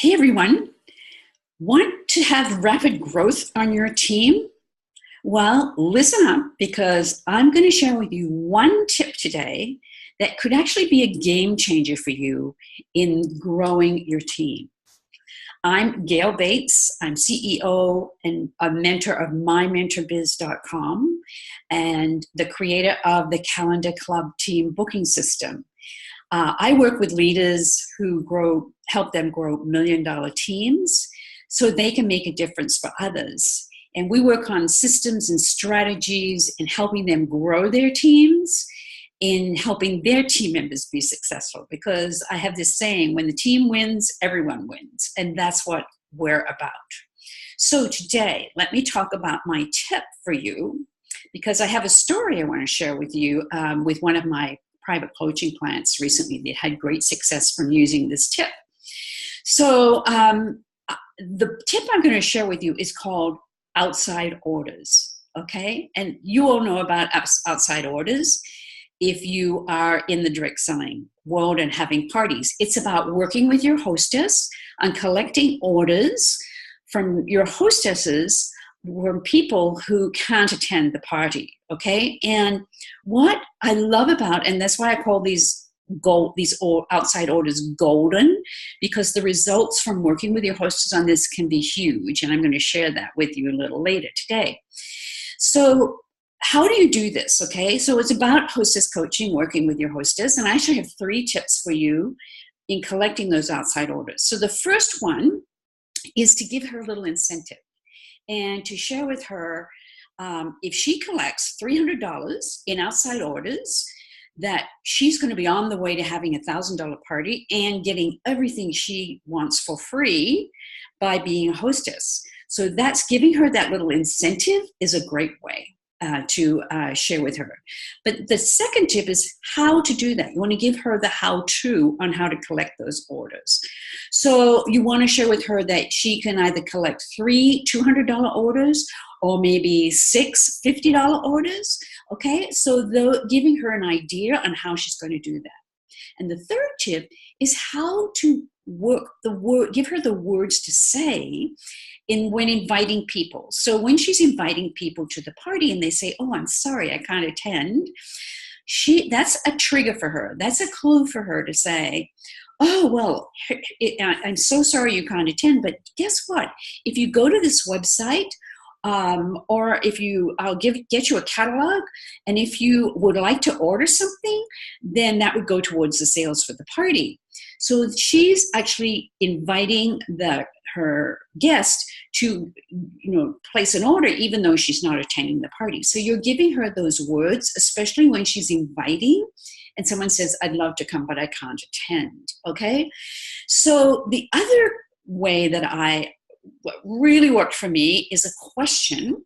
Hey everyone, want to have rapid growth on your team? Well, listen up because I'm going to share with you one tip today that could actually be a game changer for you in growing your team. I'm Gail Bates. I'm CEO and a mentor of mymentorbiz.com and the creator of the Calendar Club team booking system. I work with leaders who help them grow $1 million teams so they can make a difference for others. And we work on systems and strategies in helping them grow their teams, in helping their team members be successful. Because I have this saying, when the team wins, everyone wins. And that's what we're about. So today, let me talk about my tip for you, because I have a story I want to share with you with one of my private coaching clients recently that had great success from using this tip. So the tip I'm going to share with you is called outside orders, okay? And you all know about outside orders if you are in the direct selling world and having parties. It's about working with your hostess on collecting orders from your hostesses from people who can't attend the party, okay? And what I love about, and that's why I call these outside orders golden, because the results from working with your hostess on this can be huge, and I'm going to share that with you a little later today. So how do you do this, okay? So it's about hostess coaching, working with your hostess, and I actually have 3 tips for you in collecting those outside orders. So the first one is to give her a little incentive, and to share with her, if she collects $300 in outside orders, that she's going to be on the way to having a $1,000 party and getting everything she wants for free by being a hostess. So that's giving her that little incentive is a great way to share with her. But the second tip is how to do that. You want to give her the how-to on how to collect those orders. So you want to share with her that she can either collect 3 $200 orders or maybe 6 $50 orders. Okay, so giving her an idea on how she's going to do that. And the third tip is how to give her the words to say when inviting people. So when she's inviting people to the party and they say, "Oh, I'm sorry, I can't attend," that's a trigger for her. That's a clue for her to say, "Oh, well, I'm so sorry you can't attend, but guess what? If you go to this website, or I'll get you a catalog, and if you would like to order something, then that would go towards the sales for the party." So she's actually inviting her guest to, place an order, even though she's not attending the party. So you're giving her those words, especially when she's inviting, and someone says, "I'd love to come, but I can't attend." Okay. So the other way what really worked for me is a question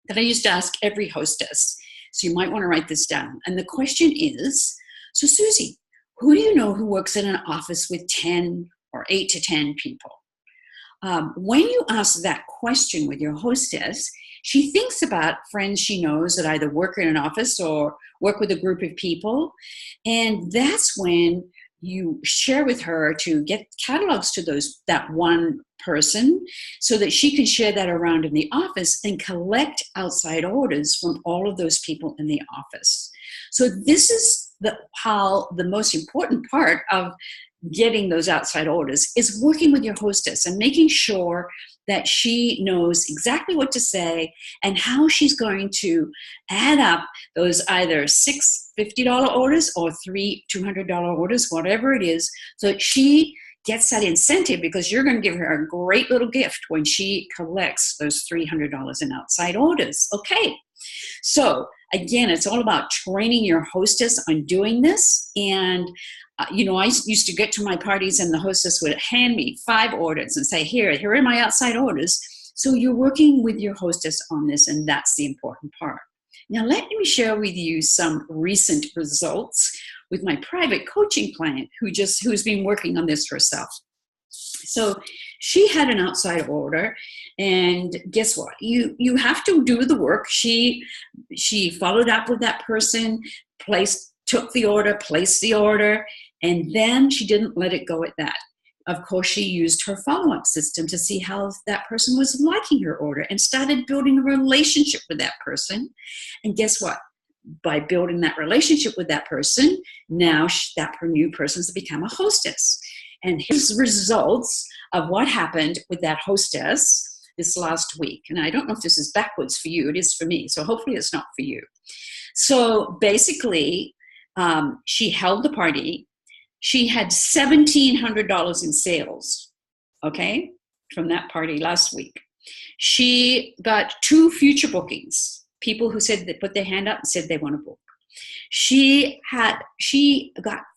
that I used to ask every hostess. So you might want to write this down. And the question is, "So Susie, who do you know who works in an office with 10 or 8 to 10 people?" When you ask that question with your hostess, she thinks about friends she knows that either work in an office or work with a group of people. And that's when you share with her to get catalogs to that one person so that she can share that around in the office and collect outside orders from all of those people in the office. So this is how the most important part of getting those outside orders is working with your hostess and making sure that she knows exactly what to say and how she's going to add up those either 6 $50 orders or 3 $200 orders, whatever it is, so that she gets that incentive, because you're going to give her a great little gift when she collects those $300 in outside orders. Okay, so again, it's all about training your hostess on doing this. And I used to get to my parties and the hostess would hand me 5 orders and say, here are my outside orders. So you're working with your hostess on this, and that's the important part. Now, let me share with you some recent results with my private coaching client who's been working on this herself. So she had an outside order, and guess what? You have to do the work. She followed up with that person, took the order, placed the order, and then she didn't let it go at that. of course, she used her follow-up system to see how that person was liking her order and started building a relationship with that person. And guess what? By building that relationship with that person, now that new person has become a hostess. And here's results of what happened with that hostess this last week. And I don't know if this is backwards for you. It is for me. So hopefully it's not for you. So basically, she held the party. She had $1,700 in sales, okay, from that party last week. She got 2 future bookings, people who said they put their hand up and said they want to book. She got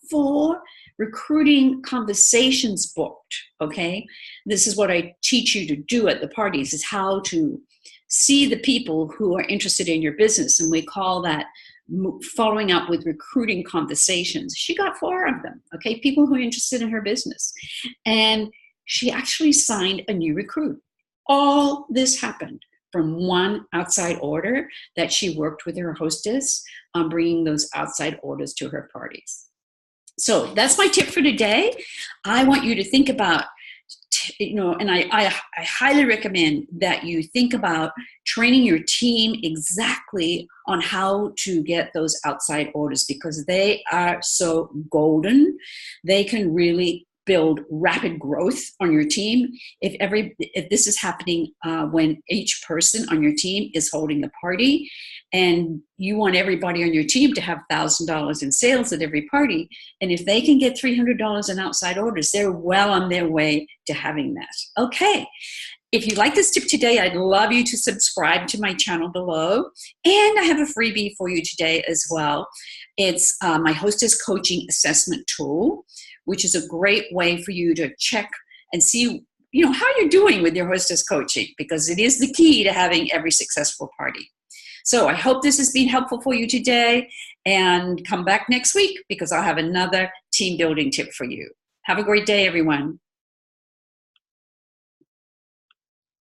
4 recruiting conversations booked, okay? This is what I teach you to do at the parties, is how to see the people who are interested in your business, and we call that following up with recruiting conversations. She got 4 of them, okay? People who are interested in her business. And she actually signed a new recruit. All this happened from one outside order that she worked with her hostess on bringing those outside orders to her parties. So that's my tip for today. I want you to think about, and I highly recommend that you think about training your team exactly on how to get those outside orders, because they are so golden. They can really build rapid growth on your team. If this is happening when each person on your team is holding a party, and you want everybody on your team to have $1,000 in sales at every party, and if they can get $300 in outside orders, they're well on their way to having that. Okay. If you like this tip today, I'd love you to subscribe to my channel below. And I have a freebie for you today as well. It's my hostess coaching assessment tool, which is a great way for you to check and see, how you're doing with your hostess coaching, because it is the key to having every successful party. So I hope this has been helpful for you today, and come back next week because I'll have another team building tip for you. Have a great day, everyone.